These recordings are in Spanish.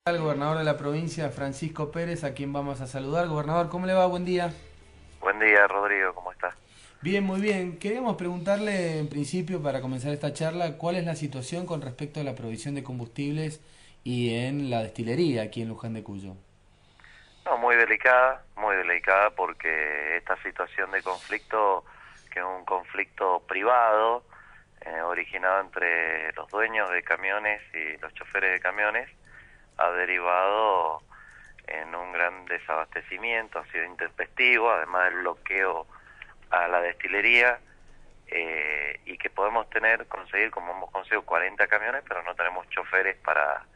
Al gobernador de la provincia, Francisco Pérez, a quien vamos a saludar. Gobernador, ¿cómo le va? Buen día. Buen día, Rodrigo, ¿cómo estás? Bien, muy bien. Queríamos preguntarle, en principio, para comenzar esta charla, cuál es la situación con respecto a la provisión de combustibles y en la destilería aquí en Luján de Cuyo. No, muy delicada porque esta situación de conflicto, que es un conflicto privado, originado entre los dueños de camiones y los choferes de camiones, ha derivado en un gran desabastecimiento, ha sido intempestivo, además del bloqueo a la destilería, y que podemos conseguir, como hemos conseguido 40 camiones, pero no tenemos choferes para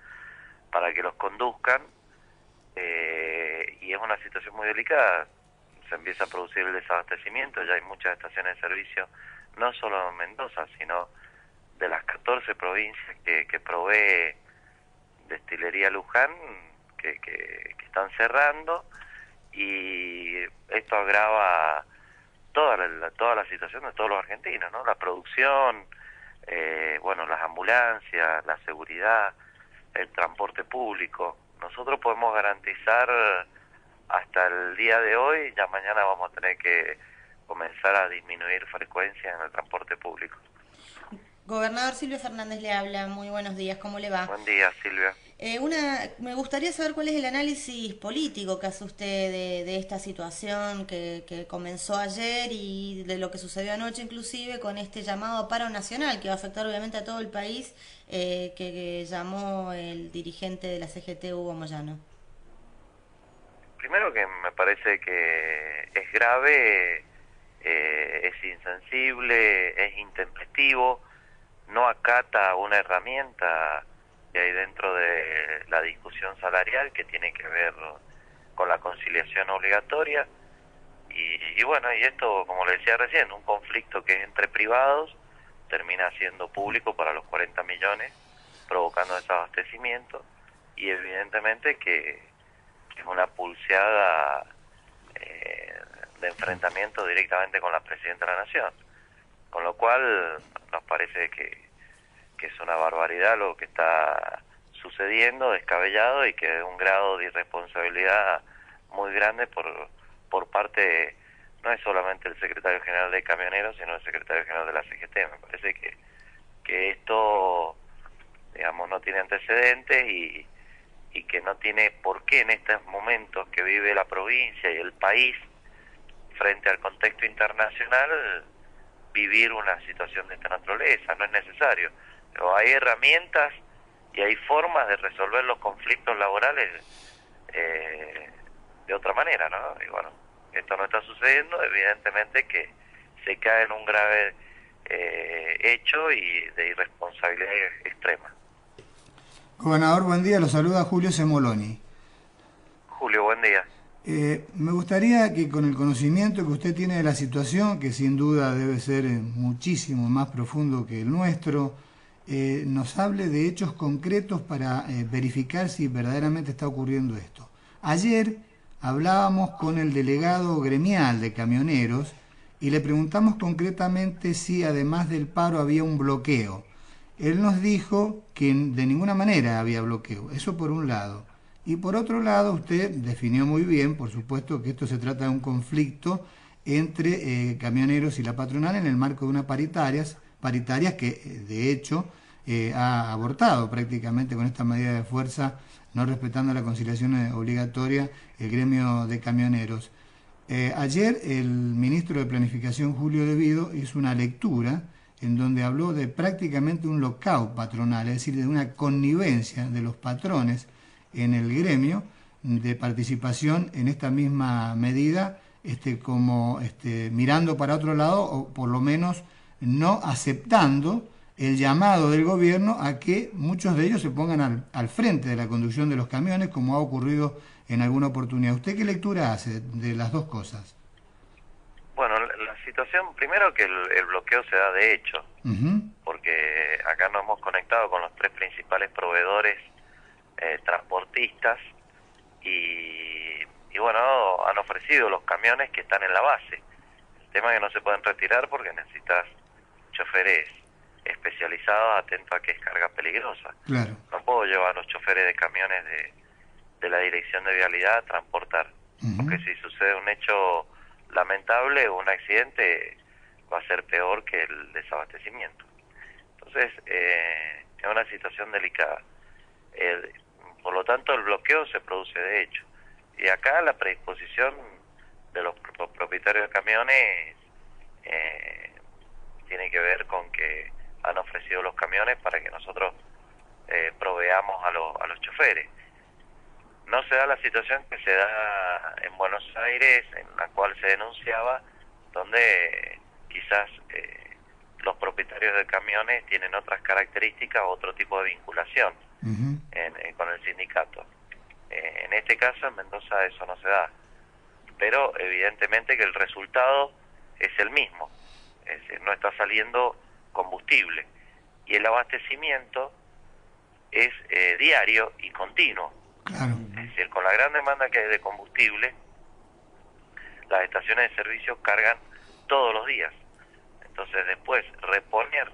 que los conduzcan. Y es una situación muy delicada. Se empieza a producir el desabastecimiento, ya hay muchas estaciones de servicio, no solo en Mendoza, sino de las 14 provincias que provee Destilería Luján, que están cerrando, y esto agrava toda la situación de todos los argentinos, ¿no? La producción, bueno, las ambulancias, la seguridad, el transporte público. Nosotros podemos garantizar hasta el día de hoy, ya mañana vamos a tener que comenzar a disminuir frecuencia en el transporte público. Gobernador Silvio Fernández le habla, muy buenos días, ¿cómo le va? Buen día, Silvia. Me gustaría saber cuál es el análisis político que hace usted de esta situación que comenzó ayer y de lo que sucedió anoche inclusive con este llamado a paro nacional que va a afectar obviamente a todo el país, que llamó el dirigente de la CGT, Hugo Moyano. Primero que me parece que es grave, es insensible, es intempestivo, no acata una herramienta que hay dentro de la discusión salarial que tiene que ver con la conciliación obligatoria. Y bueno, y esto, como le decía recién, un conflicto que es entre privados termina siendo público para los 40 millones, provocando desabastecimiento, y evidentemente que es una pulseada de enfrentamiento directamente con la Presidenta de la Nación, con lo cual nos parece que es una barbaridad lo que está sucediendo, descabellado, y que es un grado de irresponsabilidad muy grande por parte, no es solamente el secretario general de Camioneros, sino el secretario general de la CGT. Me parece que esto, digamos, no tiene antecedentes, y que no tiene por qué en estos momentos que vive la provincia y el país frente al contexto internacional vivir una situación de esta naturaleza. No es necesario, pero hay herramientas y hay formas de resolver los conflictos laborales de otra manera, ¿no? Y bueno, esto no está sucediendo, evidentemente que se cae en un grave hecho y de irresponsabilidad extrema. Gobernador, buen día, lo saluda Julio Semoloni. Julio, buen día. Me gustaría que con el conocimiento que usted tiene de la situación, que sin duda debe ser muchísimo más profundo que el nuestro, nos hable de hechos concretos para verificar si verdaderamente está ocurriendo esto. Ayer hablábamos con el delegado gremial de camioneros y le preguntamos concretamente si además del paro había un bloqueo. Él nos dijo que de ninguna manera había bloqueo, eso por un lado. Y por otro lado, usted definió muy bien, por supuesto, que esto se trata de un conflicto entre camioneros y la patronal en el marco de unas paritarias que, de hecho, ha abortado prácticamente con esta medida de fuerza, no respetando la conciliación obligatoria, el gremio de camioneros. Ayer el ministro de Planificación, Julio De Vido, hizo una lectura en donde habló de prácticamente un lockout patronal, es decir, de una connivencia de los patrones en el gremio de participación en esta misma medida, como mirando para otro lado, o por lo menos no aceptando el llamado del gobierno a que muchos de ellos se pongan al frente de la conducción de los camiones, como ha ocurrido en alguna oportunidad. ¿Usted qué lectura hace de las dos cosas? Bueno, la situación, primero que el bloqueo se da de hecho, porque acá nos hemos conectado con los tres principales proveedores transportistas, y bueno, han ofrecido los camiones que están en la base. El tema es que no se pueden retirar porque necesitas choferes especializados atentos a que es carga peligrosa. Claro. No puedo llevar a los choferes de camiones de la dirección de vialidad a transportar, porque si sucede un hecho lamentable o un accidente va a ser peor que el desabastecimiento. Entonces, es una situación delicada. Por lo tanto, el bloqueo se produce de hecho. Y acá la predisposición de los propietarios de camiones tiene que ver con que han ofrecido los camiones para que nosotros proveamos a los choferes. No se da la situación que se da en Buenos Aires, en la cual se denunciaba, donde quizás los propietarios de camiones tienen otras características o otro tipo de vinculación con el sindicato. En este caso, en Mendoza, eso no se da. Pero evidentemente que el resultado es el mismo. Es decir, no está saliendo combustible. Y el abastecimiento es diario y continuo. Claro. Es decir, con la gran demanda que hay de combustible, las estaciones de servicio cargan todos los días. Entonces después reponer,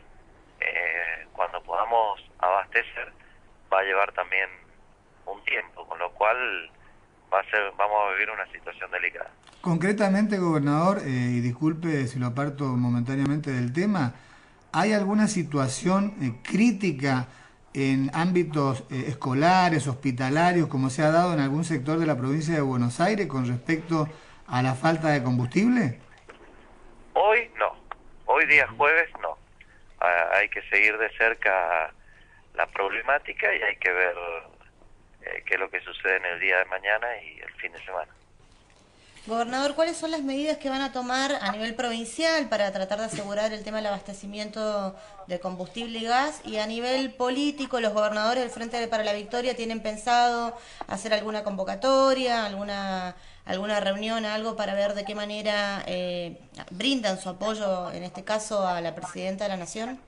cuando podamos abastecer, va a llevar también un tiempo, con lo cual vamos a vivir una situación delicada. Concretamente, gobernador, y disculpe si lo aparto momentáneamente del tema, ¿hay alguna situación crítica en ámbitos escolares, hospitalarios, como se ha dado en algún sector de la provincia de Buenos Aires con respecto a la falta de combustible? Hoy no, hoy día jueves no. Hay que seguir de cerca la problemática y hay que ver qué es lo que sucede en el día de mañana y el fin de semana. Gobernador, ¿cuáles son las medidas que van a tomar a nivel provincial para tratar de asegurar el tema del abastecimiento de combustible y gas? Y a nivel político, ¿los gobernadores del Frente para la Victoria tienen pensado hacer alguna convocatoria, alguna reunión, algo para ver de qué manera brindan su apoyo, en este caso, a la Presidenta de la Nación?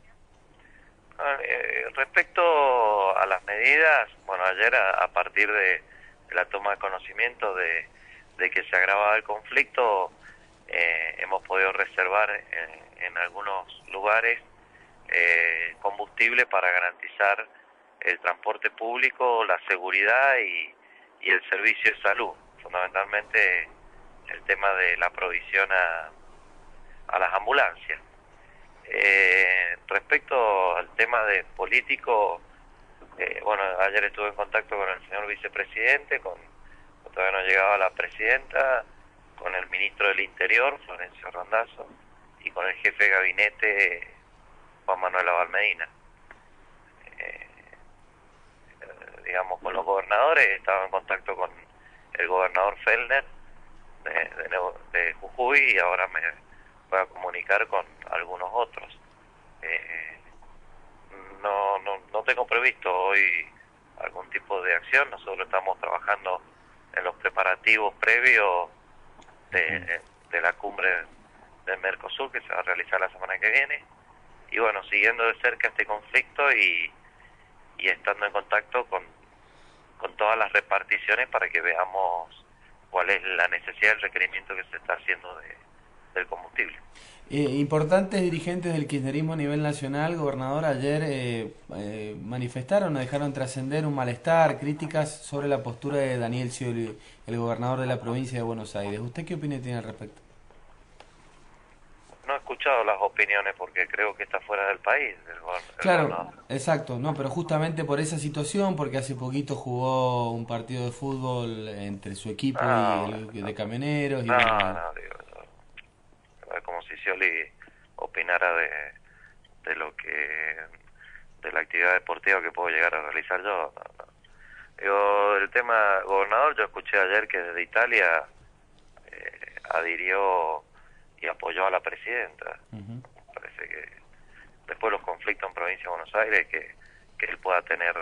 Respecto a las medidas, bueno, ayer a partir de la toma de conocimiento de que se agravaba el conflicto, hemos podido reservar en algunos lugares combustible para garantizar el transporte público, la seguridad y el servicio de salud, fundamentalmente el tema de la provisión a las ambulancias. Respecto al tema de político, bueno, ayer estuve en contacto con el señor vicepresidente, todavía no llegaba la presidenta, con el ministro del Interior, Florencio Randazzo, y con el jefe de gabinete, Juan Manuel Abal Medina. Digamos, con los gobernadores, estaba en contacto con el gobernador Fellner de Jujuy y ahora me voy a comunicar con algunos otros. No tengo previsto hoy algún tipo de acción. Nosotros estamos trabajando en los preparativos previos de la cumbre del Mercosur que se va a realizar la semana que viene, y bueno, siguiendo de cerca este conflicto y estando en contacto con todas las reparticiones para que veamos cuál es la necesidad, el requerimiento que se está haciendo del combustible. Importantes dirigentes del kirchnerismo a nivel nacional, gobernador, ayer manifestaron o dejaron trascender un malestar, críticas sobre la postura de Daniel Scioli, el gobernador de la provincia de Buenos Aires. ¿Usted qué opinión tiene al respecto? No he escuchado las opiniones porque creo que está fuera del país. Claro, gobernador. exacto, no, pero justamente por esa situación, porque hace poquito jugó un partido de fútbol entre su equipo y el de camioneros. Digo, como si Scioli opinara de lo que de la actividad deportiva que puedo llegar a realizar yo. No. Digo, el tema gobernador, yo escuché ayer que desde Italia adhirió y apoyó a la presidenta. Parece que después los conflictos en provincia de Buenos Aires que él pueda tener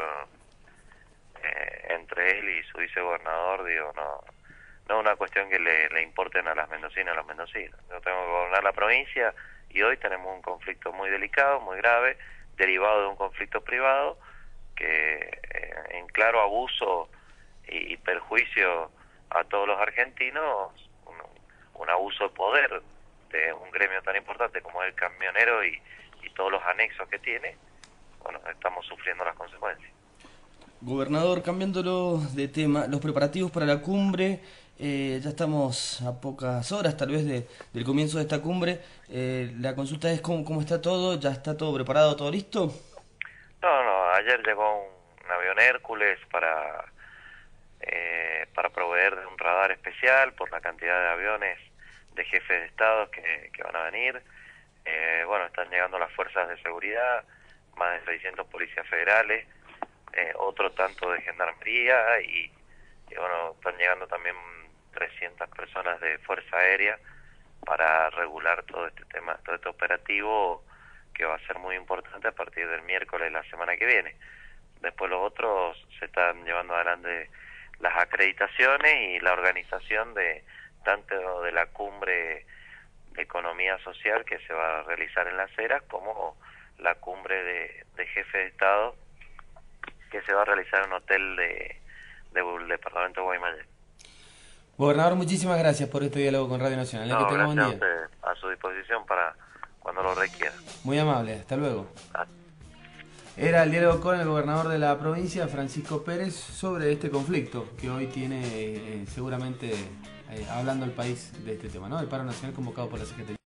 entre él y su vicegobernador, digo, no es una cuestión que le importen a las mendocinas y a los mendocinos. Yo tengo que gobernar la provincia y hoy tenemos un conflicto muy delicado, muy grave, derivado de un conflicto privado que en claro abuso y perjuicio a todos los argentinos, un abuso de poder de un gremio tan importante como es el camionero y todos los anexos que tiene, bueno, estamos sufriendo las consecuencias. Gobernador, cambiándolo de tema, los preparativos para la cumbre, ya estamos a pocas horas tal vez del comienzo de esta cumbre. La consulta es cómo está todo, ¿ya está todo preparado, todo listo? No, ayer llegó un avión Hércules para proveer de un radar especial por la cantidad de aviones de jefes de Estado que van a venir. Bueno, están llegando las fuerzas de seguridad, más de 600 policías federales, otro tanto de gendarmería y bueno, están llegando también 300 personas de Fuerza Aérea para regular todo este tema, todo este operativo que va a ser muy importante a partir del miércoles de la semana que viene. Después los otros se están llevando adelante las acreditaciones y la organización de tanto de la cumbre de economía social que se va a realizar en Las Heras como la cumbre de jefes de Estado que se va a realizar en un hotel del departamento de Guaymallén. Gobernador, muchísimas gracias por este diálogo con Radio Nacional. No, que tenga buen gracias día. a usted, a su disposición para cuando lo requiera. Muy amable, hasta luego. Era el diálogo con el gobernador de la provincia, Francisco Pérez, sobre este conflicto que hoy tiene seguramente hablando el país de este tema, ¿no? El paro nacional convocado por la Secretaría.